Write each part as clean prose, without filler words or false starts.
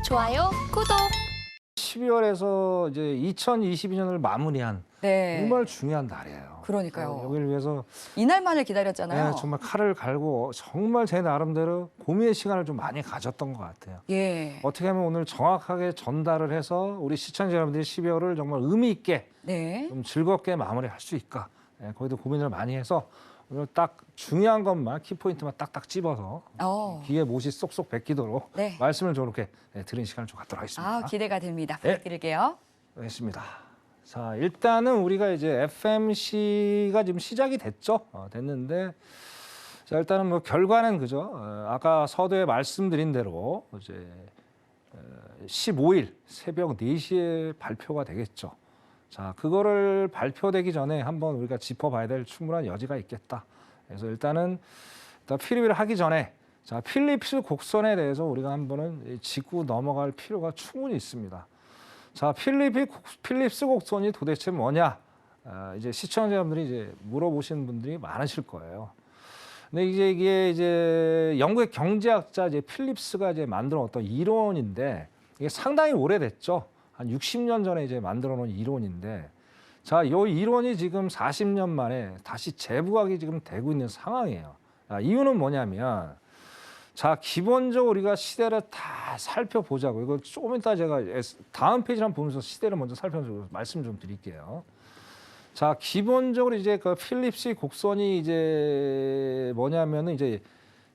좋아요, 구독. 12월에서 이제 2022년을 마무리한 네. 정말 중요한 날이에요. 그러니까요. 여기를 위해서 이날만을 기다렸잖아요. 정말 칼을 갈고 정말 제 나름대로 고민의 시간을 좀 많이 가졌던 것 같아요. 예. 어떻게 하면 오늘 정확하게 전달을 해서 우리 시청자 여러분들이 12월을 정말 의미 있게 네. 좀 즐겁게 마무리할 수 있을까? 거기도 고민을 많이 해서 오늘 딱 중요한 것만 키포인트만 딱딱 찝어서 귀에 못이 쏙쏙 베끼도록 네. 말씀을 좀 이렇게 드리는 시간을 좀 갖도록 하겠습니다. 기대가 됩니다. 네. 부탁드릴게요. 알겠습니다. 자, 일단은 우리가 이제 FMC가 지금 시작이 됐죠. 됐는데, 자, 일단은 뭐 결과는 그죠. 아까 서두에 말씀드린 대로 이제 15일 새벽 4시에 발표가 되겠죠. 자, 그거를 발표되기 전에 한번 우리가 짚어봐야 될 충분한 여지가 있겠다. 그래서 일단 필립을 하기 전에 자, 필립스 곡선에 대해서 우리가 한번은 짚고 넘어갈 필요가 충분히 있습니다. 자, 필립스 곡선이 도대체 뭐냐? 이제 시청자 여러분들이 이제 물어보시는 분들이 많으실 거예요. 근데 이게 이제 영국의 경제학자 이제 필립스가 이제 만들어 어떤 이론인데 이게 상당히 오래됐죠. 한 60년 전에 이제 만들어 놓은 이론인데 자, 이 이론이 지금 40년 만에 다시 재부각이 지금 되고 있는 상황이에요. 이유는 뭐냐면 자, 기본적으로 우리가 시대를 다 살펴보자고. 이거 조금 이따 제가 다음 페이지를 한번 보면서 시대를 먼저 살펴보면서 말씀 좀 드릴게요. 자, 기본적으로 이제 그 필립스의 곡선이 이제 뭐냐면은 이제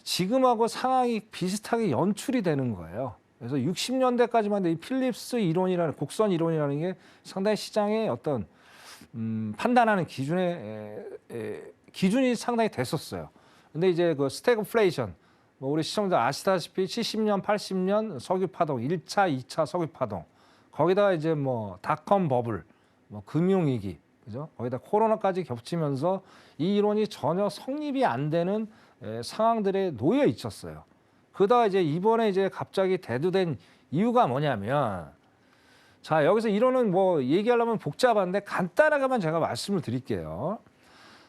지금하고 상황이 비슷하게 연출이 되는 거예요. 그래서 60년대까지만 해도 이 필립스 이론이라는 곡선 이론이라는 게 상당히 시장의 어떤 판단하는 기준이 상당히 됐었어요. 근데 이제 그 스태그플레이션 뭐 우리 시청자들 아시다시피 70년, 80년 석유 파동, 1차, 2차 석유 파동, 거기다가 이제 뭐 닷컴 버블, 뭐 금융위기, 그죠? 거기다 코로나까지 겹치면서 이 이론이 전혀 성립이 안 되는 상황들에 놓여 있었어요. 그러다가 이제 이번에 이제 갑자기 대두된 이유가 뭐냐면 자, 여기서 이론은 뭐 얘기하려면 복잡한데 간단하게만 제가 말씀을 드릴게요.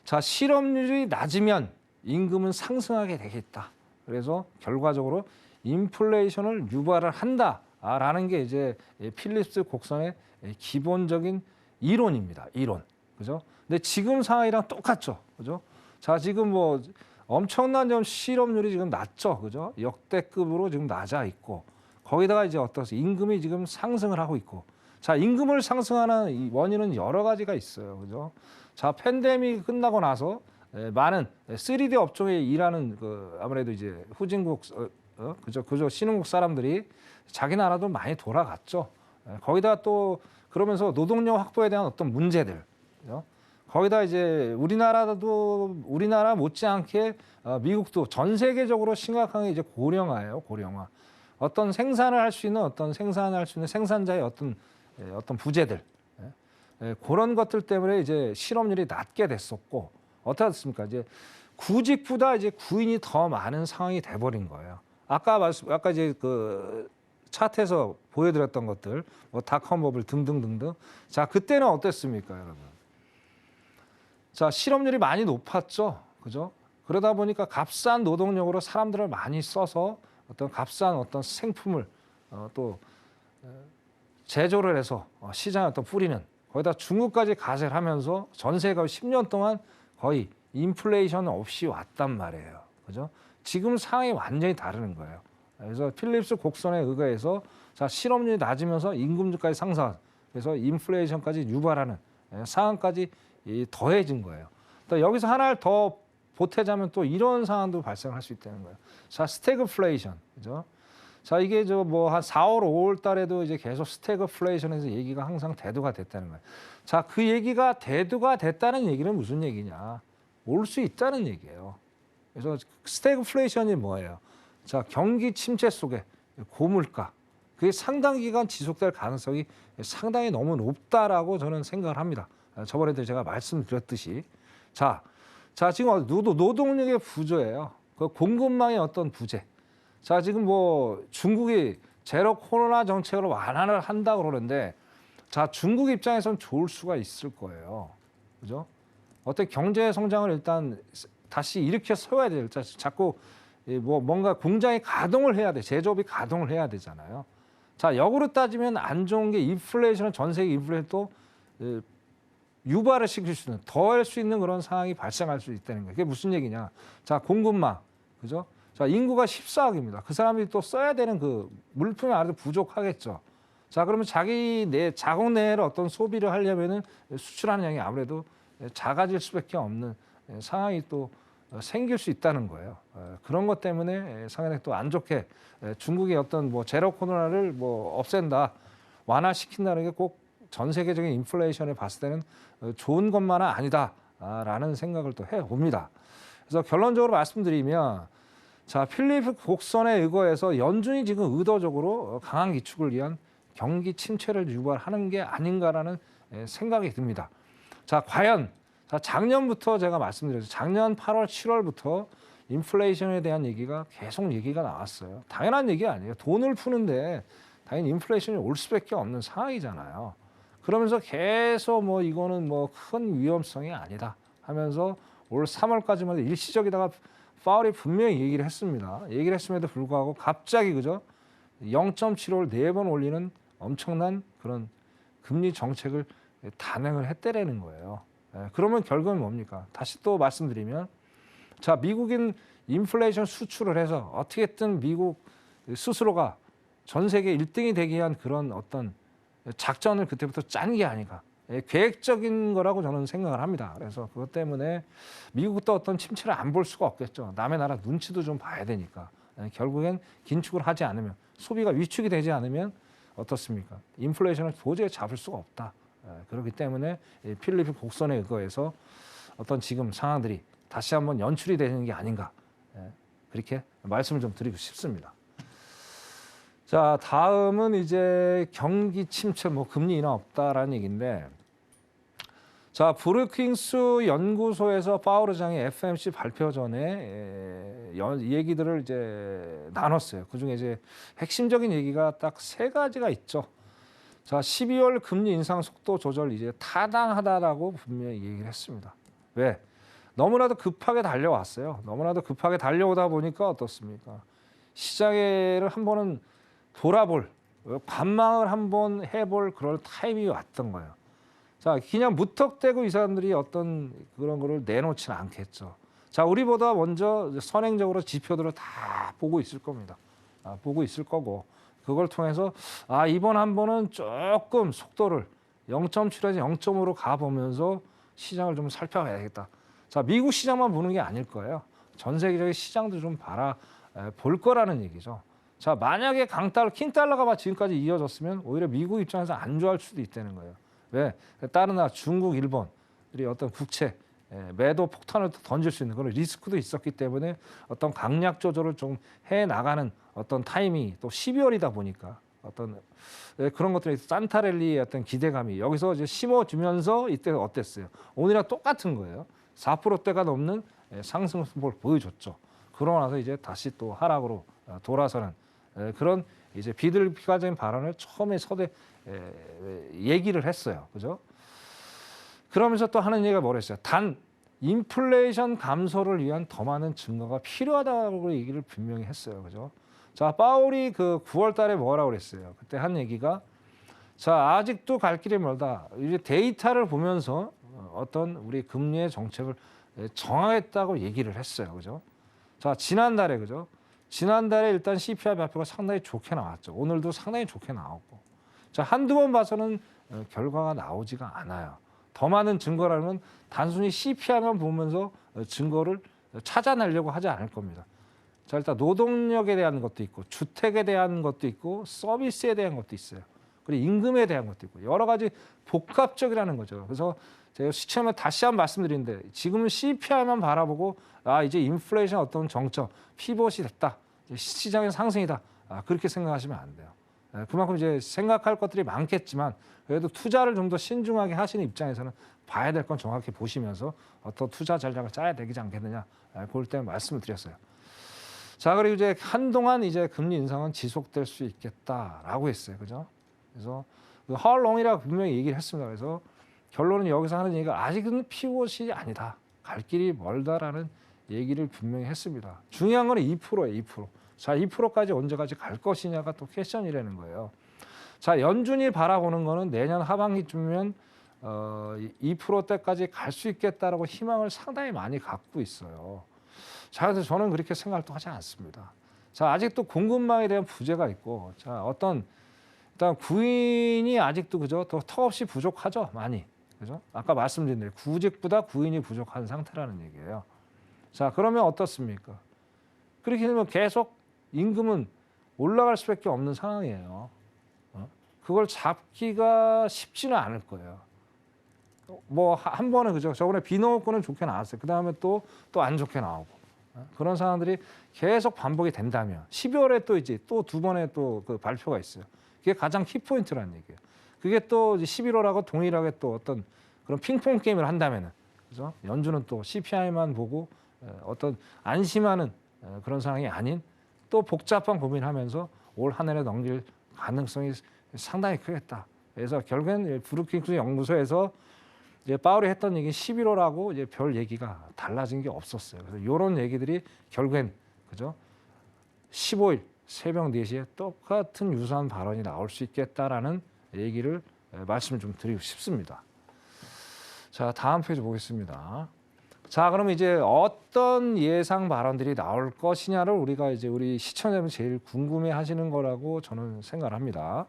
자, 실업률이 낮으면 임금은 상승하게 되겠다. 그래서 결과적으로 인플레이션을 유발을 한다라는 게 이제 필립스 곡선의 기본적인 이론입니다. 이론. 그죠? 근데 지금 상황이랑 똑같죠. 그죠? 자, 지금 뭐 엄청난 좀 실업률이 지금 낮죠. 그죠? 역대급으로 지금 낮아 있고 거기다가 이제 어떤 임금이 지금 상승을 하고 있고 자, 임금을 상승하는 이 원인은 여러 가지가 있어요. 그죠? 자, 팬데믹이 끝나고 나서 많은 3D 업종에 일하는 그 아무래도 이제 후진국 그죠 신흥국 사람들이 자기 나라도 많이 돌아갔죠. 거기다 또 그러면서 노동력 확보에 대한 어떤 문제들, 그죠? 거기다 이제 우리나라 못지않게 미국도 전 세계적으로 심각한 게 이제 고령화예요. 고령화. 어떤 생산을 할 수 있는 생산자의 어떤 부재들 그런 것들 때문에 이제 실업률이 낮게 됐었고. 어떻습니까? 이제 구직보다 이제 구인이 더 많은 상황이 돼버린 거예요. 아까 이제 그 차트에서 보여드렸던 것들, 뭐 닷컴 버블 등등등등. 자, 그때는 어땠습니까, 여러분? 자, 실업률이 많이 높았죠, 그죠? 그러다 보니까 값싼 노동력으로 사람들을 많이 써서 어떤 값싼 어떤 생품을 또 제조를 해서 시장에 어떤 뿌리는 거기다 중국까지 가세를 하면서 전 세계가 10년 동안 거의 인플레이션 없이 왔단 말이에요. 그죠? 지금 상황이 완전히 다르는 거예요. 그래서 필립스 곡선에 의거해서 자, 실업률이 낮으면서 임금까지 상승, 그래서 인플레이션까지 유발하는 상황까지 더해진 거예요. 또 여기서 하나를 더 보태자면 또 이런 상황도 발생할 수 있다는 거예요. 자, 스태그플레이션, 그죠? 자, 이게 저 뭐 한 4월, 5월 달에도 이제 계속 스태그플레이션에서 얘기가 항상 대두가 됐다는 거예요. 자, 그 얘기가 대두가 됐다는 얘기는 무슨 얘기냐? 올 수 있다는 얘기예요. 그래서 스태그플레이션이 뭐예요? 자, 경기 침체 속에 고물가, 그게 상당 기간 지속될 가능성이 상당히 너무 높다라고 저는 생각을 합니다. 저번에도 제가 말씀드렸듯이. 자, 지금 노동력의 부조예요. 그 공급망의 어떤 부재. 자, 지금 뭐 중국이 제로 코로나 정책으로 완화를 한다고 그러는데 자, 중국 입장에선 좋을 수가 있을 거예요. 그죠? 어떤 경제 성장을 일단 다시 일으켜 세워야 돼요. 자꾸 뭐 뭔가 공장이 가동을 해야 돼. 제조업이 가동을 해야 되잖아요. 자, 역으로 따지면 안 좋은 게 인플레이션은 전 세계 인플레이션 또 유발을 시킬 수 있는, 더할 수 있는 그런 상황이 발생할 수 있다는 거예요. 그게 무슨 얘기냐? 자, 공급망, 그죠? 자, 인구가 14억입니다. 그 사람들이 또 써야 되는 그 물품이 아무래도 부족하겠죠. 자, 그러면 자기 내 자국 내를 어떤 소비를 하려면은 수출하는 양이 아무래도 작아질 수밖에 없는 상황이 또 생길 수 있다는 거예요. 그런 것 때문에 상당히 또 안 좋게 중국의 어떤 뭐 제로 코로나를 뭐 없앤다, 완화시킨다는 게 꼭 전 세계적인 인플레이션을 봤을 때는 좋은 것만은 아니다라는 생각을 또 해봅니다. 그래서 결론적으로 말씀드리면, 자, 필리프 곡선에 의거해서 연준이 지금 의도적으로 강한 기축을 위한 경기 침체를 유발하는 게 아닌가라는 생각이 듭니다. 자, 과연 작년부터 제가 말씀드렸죠. 작년 8월, 7월부터 인플레이션에 대한 얘기가 계속 얘기가 나왔어요. 당연한 얘기 아니에요. 돈을 푸는데 당연히 인플레이션이 올 수밖에 없는 상황이잖아요. 그러면서 계속 뭐 이거는 뭐 큰 위험성이 아니다 하면서 올 3월까지만 일시적이다가 파월이 분명히 얘기를 했습니다. 얘기를 했음에도 불구하고 갑자기 그죠? 0.75를 4번 올리는 엄청난 그런 금리 정책을 단행을 했다라는 거예요. 그러면 결국은 뭡니까? 다시 또 말씀드리면, 자, 미국인 인플레이션 수출을 해서 어떻게든 미국 스스로가 전 세계 1등이 되기 위한 그런 어떤 작전을 그때부터 짠 게 아닌가. 계획적인 거라고 저는 생각을 합니다. 그래서 그것 때문에 미국도 어떤 침체를 안 볼 수가 없겠죠. 남의 나라 눈치도 좀 봐야 되니까. 결국엔 긴축을 하지 않으면, 소비가 위축이 되지 않으면 어떻습니까? 인플레이션을 도저히 잡을 수가 없다. 그렇기 때문에 필리핀 곡선에 의거해서 어떤 지금 상황들이 다시 한번 연출이 되는 게 아닌가. 그렇게 말씀을 좀 드리고 싶습니다. 자, 다음은 이제 경기 침체, 뭐 금리 인하 없다라는 얘기인데, 자, 브루킹스 연구소에서 파월 의장이 FOMC 발표 전에 얘기들을 이제 나눴어요. 그 중에 이제 핵심적인 얘기가 딱 3가지가 있죠. 자, 12월 금리 인상 속도 조절 이제 타당하다라고 분명히 얘기를 했습니다. 왜? 너무나도 급하게 달려왔어요. 너무나도 급하게 달려오다 보니까 어떻습니까? 시장을 한 번은 돌아볼, 관망을 한번 해볼 그럴 타임이 왔던 거예요. 자, 그냥 무턱대고 이 사람들이 어떤 그런 거를 내놓지는 않겠죠. 자, 우리보다 먼저 선행적으로 지표들을 다 보고 있을 겁니다. 보고 있을 거고, 그걸 통해서 이번 한 번은 조금 속도를 0.7에서 0.5로 가보면서 시장을 좀 살펴봐야겠다. 자, 미국 시장만 보는 게 아닐 거예요. 전 세계적인 시장도 좀 볼 거라는 얘기죠. 자, 만약에 강달러, 킹달러가 지금까지 이어졌으면 오히려 미국 입장에서 안 좋아할 수도 있다는 거예요. 왜? 다른 나라, 중국, 일본들이 어떤 국채, 매도 폭탄을 던질 수 있는 그런 리스크도 있었기 때문에 어떤 강약 조절을 좀 해나가는 어떤 타이밍이 또 12월이다 보니까 어떤 그런 것들이 산타랠리의 어떤 기대감이 여기서 이제 심어주면서 이때 어땠어요? 오늘이랑 똑같은 거예요. 4%대가 넘는 상승을 보여줬죠. 그러고 나서 이제 다시 또 하락으로 돌아서는 그런 이제 비둘기과적인 발언을 처음에 얘기를 했어요. 그죠? 그러면서 또 하는 얘기가 뭐랬어요? 단 인플레이션 감소를 위한 더 많은 증거가 필요하다고 얘기를 분명히 했어요. 그죠? 자, 파월이 그 9월 달에 뭐라고 그랬어요? 그때 한 얘기가, 자, 아직도 갈 길이 멀다. 이제 데이터를 보면서 어떤 우리 금리의 정책을 정하겠다고 얘기를 했어요. 그죠? 자, 지난달에 그죠? 지난달에 일단 CPI 발표가 상당히 좋게 나왔죠. 오늘도 상당히 좋게 나왔고. 자, 한두 번 봐서는 결과가 나오지가 않아요. 더 많은 증거라면 단순히 CPI만 보면서 증거를 찾아내려고 하지 않을 겁니다. 자, 일단 노동력에 대한 것도 있고, 주택에 대한 것도 있고, 서비스에 대한 것도 있어요. 그리고 임금에 대한 것도 있고, 여러 가지 복합적이라는 거죠. 그래서 제가 시청에 다시 한번 말씀드리는데, 지금은 CPI만 바라보고 이제 인플레이션 어떤 정점, 피벗이 됐다, 시장의 상승이다, 그렇게 생각하시면 안 돼요. 그만큼 이제 생각할 것들이 많겠지만 그래도 투자를 좀 더 신중하게 하시는 입장에서는 봐야 될 건 정확히 보시면서 어떤 투자 전략을 짜야 되지 않겠느냐, 그럴 때 말씀을 드렸어요. 자, 그리고 이제 한동안 이제 금리 인상은 지속될 수 있겠다라고 했어요. 그죠? 그래서 how long이라고 분명히 얘기를 했습니다. 그래서 결론은 여기서 하는 얘기가 아직은 피벗이 아니다, 갈 길이 멀다라는 얘기를 분명히 했습니다. 중요한 건 2%예요. 2%. 자, 2%까지 언제까지 갈 것이냐가 또 퀘션이라는 거예요. 자, 연준이 바라보는 거는 내년 하반기쯤이면 2%대까지 갈 수 있겠다라고 희망을 상당히 많이 갖고 있어요. 자, 그래서 저는 그렇게 생각도 하지 않습니다. 자, 아직도 공급망에 대한 부재가 있고, 자, 일단 구인이 아직도 그죠? 더 턱없이 부족하죠, 많이. 그죠? 아까 말씀드린 대로 구직보다 구인이 부족한 상태라는 얘기예요. 자, 그러면 어떻습니까? 그렇게 되면 계속 임금은 올라갈 수밖에 없는 상황이에요. 그걸 잡기가 쉽지는 않을 거예요. 뭐 한 번은 그죠? 저번에 비농업권은 좋게 나왔어요. 그 다음에 또 안 좋게 나오고 그런 상황들이 계속 반복이 된다면 12월에 또 이제 또 두 번의 또 그 발표가 있어요. 그게 가장 키포인트라는 얘기예요. 그게 또 11월하고 동일하게 또 어떤 그런 핑퐁 게임을 한다면은 그죠? 연준은 또 CPI만 보고 어떤 안심하는 그런 상황이 아닌 또 복잡한 고민하면서 올 한 해를 넘길 가능성이 상당히 크겠다. 그래서 결국엔 브루킹스 연구소에서 이제 파월이 했던 얘기 11월하고 이제 별 얘기가 달라진 게 없었어요. 그래서 이런 얘기들이 결국엔 그죠? 15일 새벽 4시에 똑같은 유사한 발언이 나올 수 있겠다라는 얘기를 말씀을 좀 드리고 싶습니다. 자, 다음 페이지 보겠습니다. 자, 그럼 이제 어떤 예상 발언들이 나올 것이냐를 우리가 이제 우리 시청자분이 제일 궁금해 하시는 거라고 저는 생각을 합니다.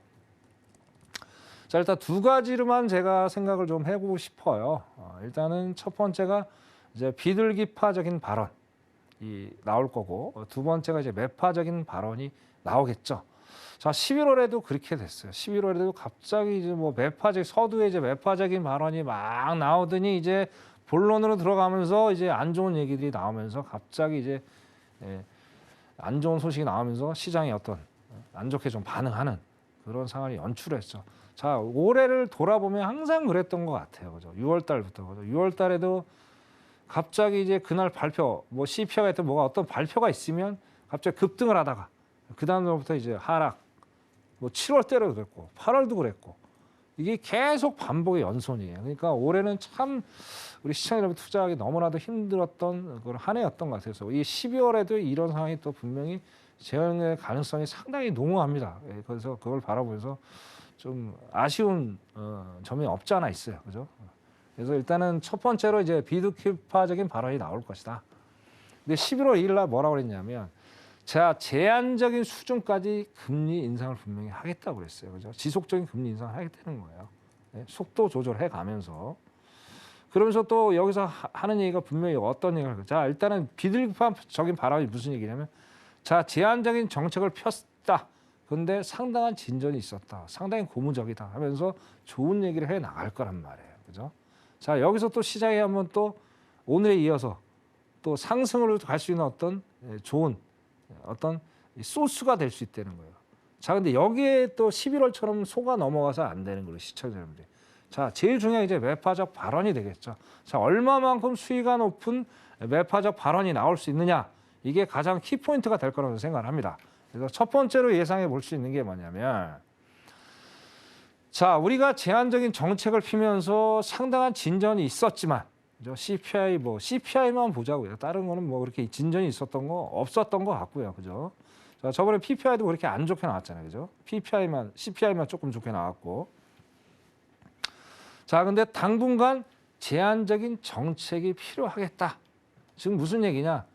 자, 일단 두 가지로만 제가 생각을 좀 해보고 싶어요. 일단은 첫 번째가 이제 비둘기파적인 발언이 나올 거고, 두 번째가 이제 매파적인 발언이 나오겠죠. 자, 11월에도 그렇게 됐어요. 11월에도 갑자기 이제 뭐 서두에 이제 매파적인 발언이 막 나오더니 이제 본론으로 들어가면서 이제 안 좋은 얘기들이 나오면서 갑자기 이제 안 좋은 소식이 나오면서 시장이 어떤 안 좋게 좀 반응하는 그런 상황이 연출했죠. 자, 올해를 돌아보면 항상 그랬던 것 같아요. 그죠? 6월 달부터. 그죠? 6월 달에도 갑자기 이제 그날 발표, 뭐 CPI가 있든 뭐가 어떤 발표가 있으면 갑자기 급등을 하다가 그 다음부터 이제 하락. 뭐 7월 때도 그랬고 8월도 그랬고 이게 계속 반복의 연속이에요. 그러니까 올해는 참 우리 시청자 여러분 투자하기 너무나도 힘들었던 그런 한 해였던 것 같아서 이 12월에도 이런 상황이 또 분명히 재현의 가능성이 상당히 농후합니다. 그래서 그걸 바라보면서 좀 아쉬운 점이 없지 않아 있어요. 그죠? 그래서 일단은 첫 번째로 이제 비둘기파적인 발언이 나올 것이다. 근데 11월 2일 날 뭐라고 그랬냐면 제한적인 수준까지 금리 인상을 분명히 하겠다고 그랬어요. 그죠? 지속적인 금리 인상을 하겠다는 거예요. 네? 속도 조절해 가면서. 그러면서 또 여기서 하는 얘기가 분명히 어떤 얘기를 할까? 자, 일단은 비둘기파적인 발언이 무슨 얘기냐면 자, 제한적인 정책을 폈다. 그런데 상당한 진전이 있었다. 상당히 고무적이다 하면서 좋은 얘기를 해 나갈 거란 말이에요. 그죠? 자, 여기서 또 시장에 한번 또 오늘에 이어서 또 상승으로 갈 수 있는 어떤 좋은 어떤 소스가 될 수 있다는 거예요. 자, 근데 여기에 또 11월처럼 속아 넘어가서 안 되는 거예요, 시청자 여러분들. 자, 제일 중요한 이제 매파적 발언이 되겠죠. 자, 얼마만큼 수위가 높은 매파적 발언이 나올 수 있느냐, 이게 가장 키포인트가 될 거라고 생각을 합니다. 그래서 첫 번째로 예상해 볼 수 있는 게 뭐냐면, 자, 우리가 제한적인 정책을 피면서 상당한 진전이 있었지만, CPI만 보자고요. 다른 거는 뭐 그렇게 진전이 있었던 거 없었던 것 같고요, 그죠? 자, 저번에 PPI도 그렇게 안 좋게 나왔잖아요, 그죠? CPI만 조금 좋게 나왔고. 자, 근데 당분간 제한적인 정책이 필요하겠다. 지금 무슨 얘기냐?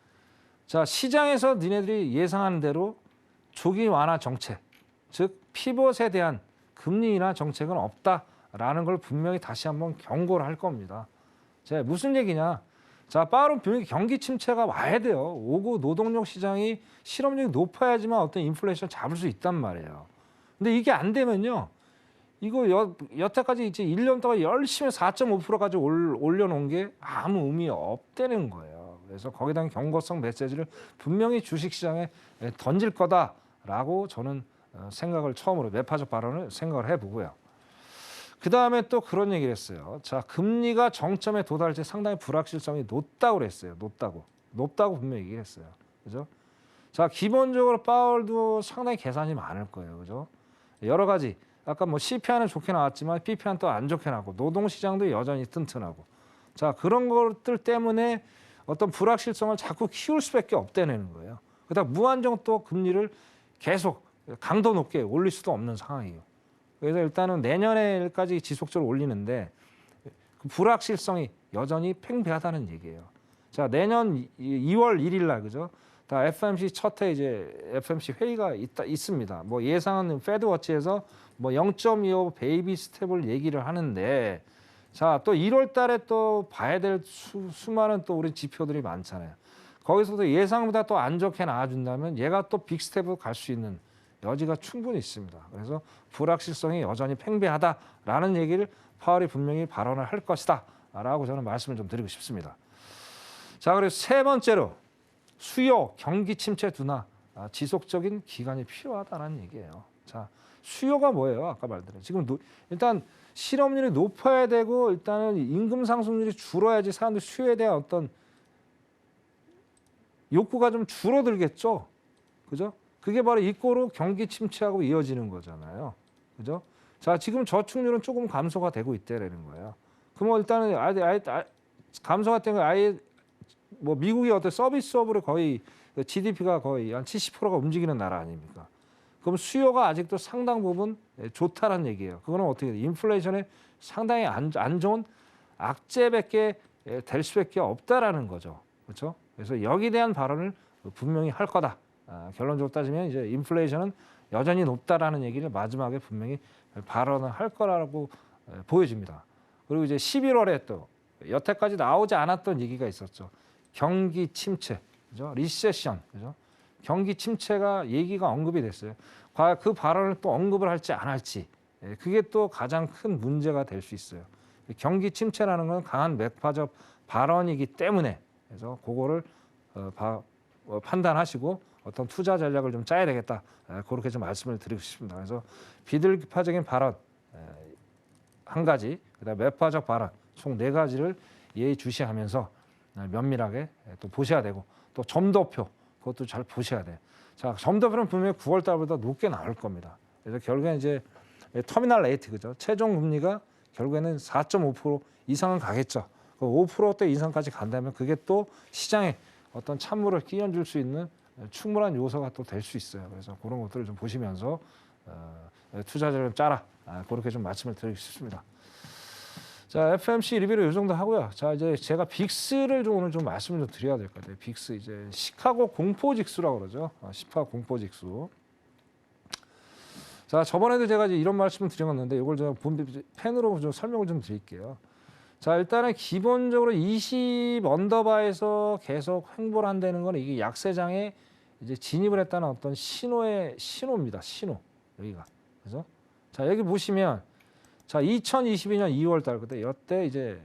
자, 시장에서 니네들이 예상하는 대로 조기 완화 정책, 즉 피벗에 대한 금리 인하 정책은 없다라는 걸 분명히 다시 한번 경고를 할 겁니다. 자, 무슨 얘기냐? 자, 빠른 분명히 경기 침체가 와야 돼요. 오고 노동력 시장이 실업률이 높아야지만 어떤 인플레이션 잡을 수 있단 말이에요. 근데 이게 안 되면요. 이거 여태까지 이제 1년 동안 열심히 4.5%까지 올려놓은 게 아무 의미 없다는 거예요. 그래서 거기다 경고성 메시지를 분명히 주식시장에 던질 거다라고 저는 생각을 처음으로 매파적 발언을 생각을 해보고요. 그 다음에 또 그런 얘기를 했어요. 자, 금리가 정점에 도달할 때 상당히 불확실성이 높다고 그랬어요. 높다고 분명히 얘기했어요. 그죠? 자, 기본적으로 파월도 상당히 계산이 많을 거예요. 그죠? 여러 가지. 아까 뭐 CPI는 좋게 나왔지만 PPI는 또 안 좋게 나고 노동시장도 여전히 튼튼하고. 자, 그런 것들 때문에 어떤 불확실성을 자꾸 키울 수밖에 없다는 거예요. 그러다 무한정 또 금리를 계속 강도 높게 올릴 수도 없는 상황이에요. 그래서 일단은 내년에까지 지속적으로 올리는데 그 불확실성이 여전히 팽배하다는 얘기예요. 자, 내년 2월 1일 날 그죠? 다 FOMC 첫해 이제 FOMC 회의가 있습니다. 뭐 예상은 패드워치에서 뭐 0.25 베이비 스텝을 얘기를 하는데 자, 또 1월 달에 또 봐야 될 수많은 또 우리 지표들이 많잖아요. 거기서도 예상보다 또 안 좋게 나와준다면 얘가 또 빅스텝으로 갈 수 있는 여지가 충분히 있습니다. 그래서 불확실성이 여전히 팽배하다라는 얘기를 파월이 분명히 발언을 할 것이다 라고 저는 말씀을 좀 드리고 싶습니다. 자, 그리고 세 번째로 수요 경기 침체 둔화 지속적인 기간이 필요하다는 얘기예요. 자, 수요가 뭐예요? 아까 말대로 지금 일단 실업률이 높아야 되고 일단은 임금 상승률이 줄어야지 사람들 수요에 대한 어떤 욕구가 좀 줄어들겠죠. 그죠? 그게 바로 이꼬로 경기 침체하고 이어지는 거잖아요. 그죠? 자, 지금 저축률은 조금 감소가 되고 있다라는 거예요. 그럼 일단은 아예 감소가 된 거 아예 뭐 미국이 어떤 서비스업으로 거의 GDP가 거의 한 70%가 움직이는 나라 아닙니까? 그럼 수요가 아직도 상당 부분 좋다는 얘기예요. 그거는 어떻게 돼? 인플레이션에 상당히 안 좋은 악재밖에 될 수밖에 없다라는 거죠. 그렇죠? 그래서 여기에 대한 발언을 분명히 할 거다. 결론적으로 따지면 이제 인플레이션은 여전히 높다라는 얘기를 마지막에 분명히 발언을 할 거라고 보여집니다. 그리고 이제 11월에 또 여태까지 나오지 않았던 얘기가 있었죠. 경기 침체, 그죠? 리세션, 그죠? 경기 침체가 얘기가 언급이 됐어요. 과연 그 발언을 또 언급을 할지 안 할지, 그게 또 가장 큰 문제가 될 수 있어요. 경기 침체라는 건 강한 맥파적 발언이기 때문에 그래서 그거를 판단하시고 어떤 투자 전략을 좀 짜야 되겠다. 그렇게 좀 말씀을 드리고 싶습니다. 그래서 비둘기파적인 발언 한 가지, 그다음에 매파적 발언 총 4가지를 예의주시하면서 면밀하게 또 보셔야 되고 또 점도표 그것도 잘 보셔야 돼요. 자, 점도표는 분명히 9월 달보다 높게 나올 겁니다. 그래서 결국엔 이제 터미널 레이트 그죠? 최종 금리가 결국에는 4.5% 이상은 가겠죠. 그 5%대 이상까지 간다면 그게 또 시장에 어떤 찬물을 끼얹을 수 있는 충분한 요소가 또 될 수 있어요. 그래서 그런 것들을 좀 보시면서 투자자를 좀 짜라. 그렇게 좀 말씀을 드리고 싶습니다. 자, FOMC 리뷰를 이 정도 하고요. 자, 이제 제가 빅스를 좀 오늘 좀 말씀을 좀 드려야 될 것 같아요. 빅스 이제 시카고 공포 지수라고 그러죠. 시카고 공포 지수. 자, 저번에도 제가 이제 이런 말씀을 드렸는데 이걸 제가 펜으로 좀 설명을 좀 드릴게요. 자, 일단은 기본적으로 20 언더바에서 계속 횡보를 한다는 건 이게 약세장에 이제 진입을 했다는 어떤 신호입니다. 신호. 여기가. 그죠? 자, 여기 보시면 자, 2022년 2월 달 그때 이때 이제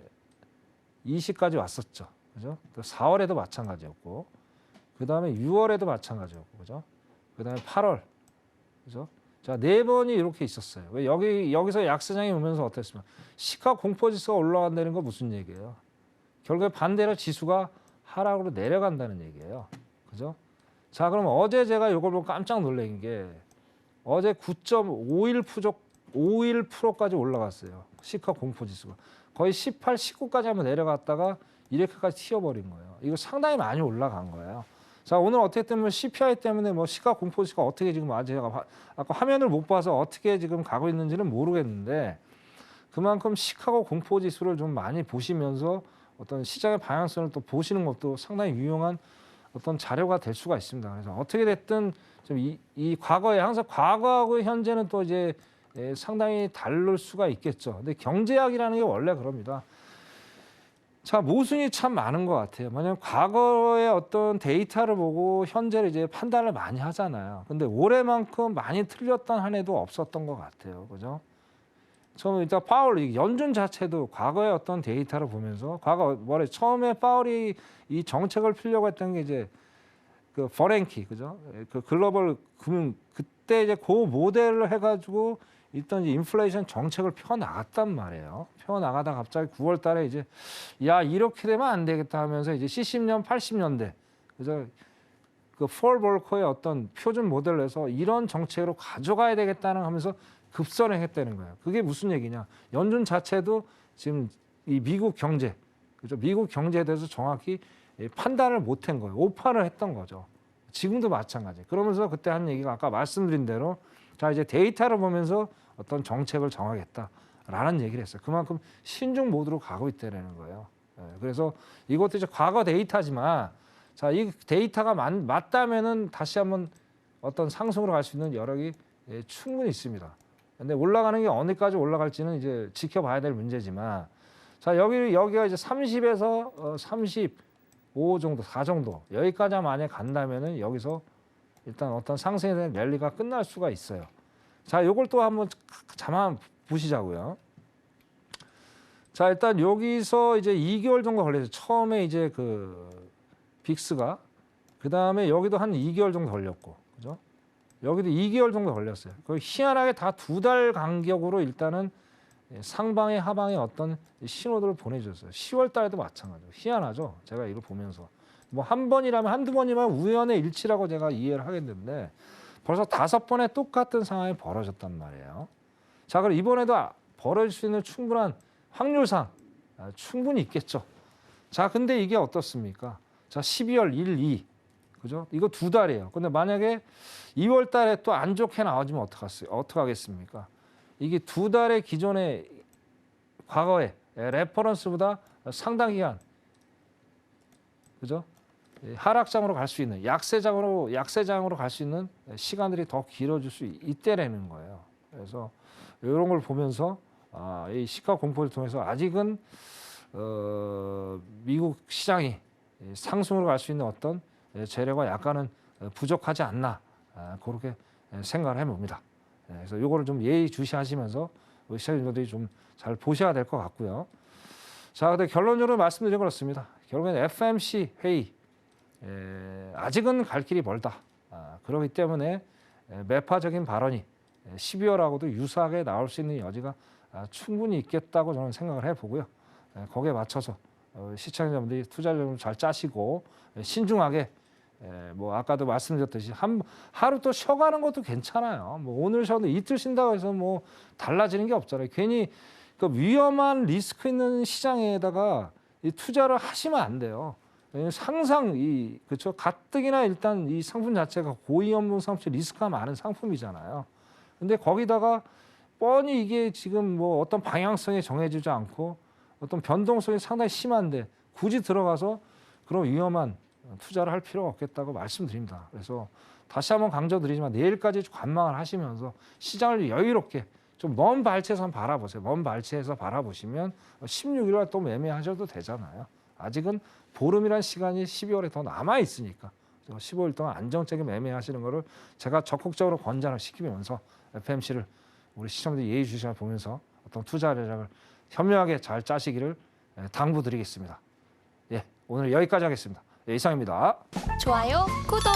20까지 왔었죠. 그죠? 또 4월에도 마찬가지였고. 그다음에 6월에도 마찬가지였고. 그죠? 그다음에 8월. 그죠? 자, 4번이 이렇게 있었어요. 왜 여기서 약세장이 오면서 어땠습니까? 시카 공포 지수가 올라간다는 건 무슨 얘기예요? 결국에 반대로 지수가 하락으로 내려간다는 얘기예요. 그죠? 자, 그럼 어제 제가 이걸 보고 깜짝 놀란 게 어제 9.51%까지 올라갔어요. 시카 공포 지수가. 거의 18, 19까지 한번 내려갔다가 이렇게까지 튀어버린 거예요. 이거 상당히 많이 올라간 거예요. 자, 오늘 어떻게 보면 CPI 때문에 뭐 시가 공포 지수가 어떻게 지금 제가 아까 화면을 못 봐서 어떻게 지금 가고 있는지는 모르겠는데 그만큼 시카고 공포 지수를 좀 많이 보시면서 어떤 시장의 방향성을 또 보시는 것도 상당히 유용한 어떤 자료가 될 수가 있습니다. 그래서 어떻게 됐든 좀 이 과거에 항상 과거하고 현재는 또 이제 상당히 다를 수가 있겠죠. 근데 경제학이라는 게 원래 그럽니다. 자, 모순이 참 많은 것 같아요. 왜냐하면 과거의 어떤 데이터를 보고 현재를 이제 판단을 많이 하잖아요. 근데 올해만큼 많이 틀렸던 한 해도 없었던 것 같아요. 그죠? 처음에 일단 파월 연준 자체도 과거의 어떤 데이터를 보면서 처음에 파월이 이 정책을 피려고 했던 게 이제 그 버냉키 그죠? 그 글로벌 금융 그때 이제 그 모델을 해가지고 일단 이제 인플레이션 정책을 펴 나갔단 말이에요. 펴 나가다 갑자기 9월 달에 이제 야, 이렇게 되면 안 되겠다 하면서 이제 70년, 80년대 그죠? 그 폴 볼커의 어떤 표준 모델에서 이런 정책으로 가져가야 되겠다는 하면서 급선을 했다는 거예요. 그게 무슨 얘기냐? 연준 자체도 지금 이 미국 경제, 그죠? 미국 경제에 대해서 정확히 판단을 못한 거예요. 오판을 했던 거죠. 지금도 마찬가지. 그러면서 그때 한 얘기가 아까 말씀드린 대로 자, 이제 데이터를 보면서 어떤 정책을 정하겠다라는 얘기를 했어요. 그만큼 신중 모드로 가고 있다는 거예요. 그래서 이것도 이제 과거 데이터지만 자, 이 데이터가 맞다면은 다시 한번 어떤 상승으로 갈 수 있는 여력이 충분히 있습니다. 근데 올라가는 게 어디까지 올라갈지는 이제 지켜봐야 될 문제지만 자, 여기가 이제 30에서 35 정도, 4 정도 여기까지 만약에 간다면은 여기서 일단 어떤 상승에 대한 랠리가 끝날 수가 있어요. 자, 요걸 또 한번 잠깐 보시자고요. 자, 일단 여기서 이제 2개월 정도 걸렸어요. 처음에 이제 그 빅스가 그다음에 여기도 한 2개월 정도 걸렸고. 그죠? 여기도 2개월 정도 걸렸어요. 그 희한하게 다 2달 간격으로 일단은 상방에 하방에 어떤 신호들을 보내줬어요. 10월 달에도 마찬가지로 희한하죠. 제가 이거 보면서 뭐 한 번이라면 한두 번이면 우연의 일치라고 제가 이해를 하겠는데 벌써 5번의 똑같은 상황이 벌어졌단 말이에요. 자, 그럼 이번에도 벌어질 수 있는 충분한 확률상 충분히 있겠죠. 자, 근데 이게 어떻습니까? 자, 12월 1, 2 그죠? 이거 2달이에요. 근데 만약에 2월 달에 또 안 좋게 나와주면 어떡하겠습니까? 이게 2달의 기존의 과거의 레퍼런스보다 상당 기간 그죠? 하락장으로 갈 수 있는 약세장으로 갈 수 있는 시간들이 더 길어질 수 있다라는 거예요. 그래서 이런 걸 보면서 이 시가 공포를 통해서 아직은 미국 시장이 상승으로 갈 수 있는 어떤 재료가 약간은 부족하지 않나 그렇게 생각을 해봅니다. 그래서 이거를 좀 예의주시하시면서 우리 시청자분들이 좀 잘 보셔야 될 것 같고요. 자, 근데 결론적으로 말씀드린 그렇습니다. 결국엔 FMC 회의 아직은 갈 길이 멀다. 그렇기 때문에 매파적인 발언이 12월하고도 유사하게 나올 수 있는 여지가 충분히 있겠다고 저는 생각을 해보고요. 거기에 맞춰서 시청자분들이 투자를 좀 잘 짜시고 신중하게 뭐 아까도 말씀드렸듯이 하루 또 쉬어가는 것도 괜찮아요. 뭐 오늘 쉬어도 이틀 쉰다고 해서 뭐 달라지는 게 없잖아요. 괜히 그 위험한 리스크 있는 시장에다가 이 투자를 하시면 안 돼요. 항상 그렇죠. 가뜩이나 일단 이 상품 자체가 고위험분 상품 리스크가 많은 상품이잖아요. 근데 거기다가 뻔히 이게 지금 뭐 어떤 방향성이 정해지지 않고 어떤 변동성이 상당히 심한데 굳이 들어가서 그런 위험한 투자를 할 필요가 없겠다고 말씀드립니다. 그래서 다시 한번 강조드리지만 내일까지 관망을 하시면서 시장을 여유롭게 좀 먼 발치에서 한번 바라보세요. 먼 발치에서 바라보시면 16일날 또 매매하셔도 되잖아요. 아직은 보름이란 시간이 12월에 더 남아 있으니까 15일 동안 안정적인 매매하시는 거를 제가 적극적으로 권장을 시키면서 FMC를 우리 시청자들 예의주시하게 보면서 어떤 투자 전략을 현명하게 잘 짜시기를 당부드리겠습니다. 예, 오늘 여기까지 하겠습니다. 예, 이상입니다. 좋아요, 구독.